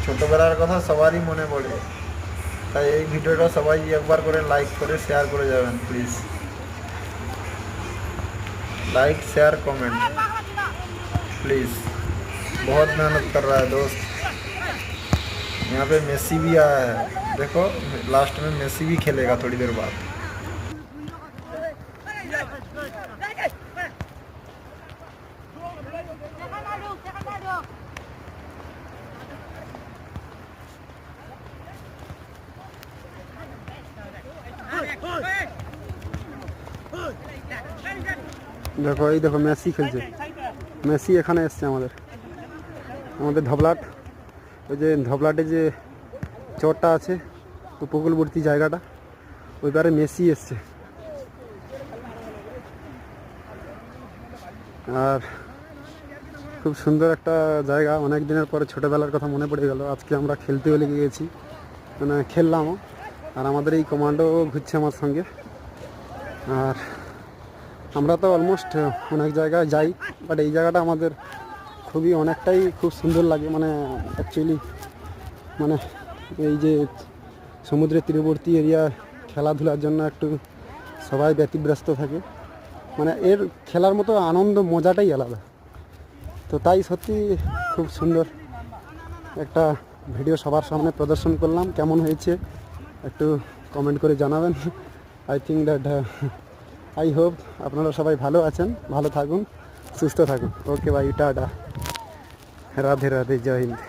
ছোটোবেলার কথা সবারই মনে পড়ে, তাই এই ভিডিওটা সবাই একবার করে লাইক করে শেয়ার করে যাবেন please. Like share comment please. बहुत मेहनत कर रहा है दोस्त। यहाँ पे मेसी भी आया है, देखो लास्ट में मेसी भी खेलेगा थोड़ी देर बाद। দেখো এই দেখো মেসি খেলছে, মেসি এখানে এসছে আমাদের ধবলাট, ওই যে ধবলাটে যে চরটা আছে উপকূলবর্তী জায়গাটা, ওইবারে মেসি এসছে। আর খুব সুন্দর একটা জায়গা, অনেক দিনের পরে ছোটোবেলার কথা মনে পড়ে গেল। আজকে আমরা খেলতে লেগে গেছি, মানে খেললামও। আর আমাদের এই কমান্ডো ঘুরছে আমার সঙ্গে। আর আমরা তো অলমোস্ট অনেক জায়গায় যাই, বাট এই জায়গাটা আমাদের অনেকটাই খুব সুন্দর লাগে। মানে অ্যাকচুয়ালি মানে এই যে সমুদ্রের তীরবর্তী এরিয়া খেলাধুলার জন্য একটু সবাই ব্যতিব্যস্ত থাকে, মানে এর খেলার মতো আনন্দ মজাটাই আলাদা। তো তাই সত্যি খুব সুন্দর একটা ভিডিও সবার সামনে প্রদর্শন করলাম। কেমন হয়েছে একটু কমেন্ট করে জানাবেন। I think that I hope আপনারা সবাই ভালো আছেন, ভালো থাকুন, সুস্থ থাকুন। ওকে ভাই, টাটা, রাধে রাধে, জয় হিন্দ।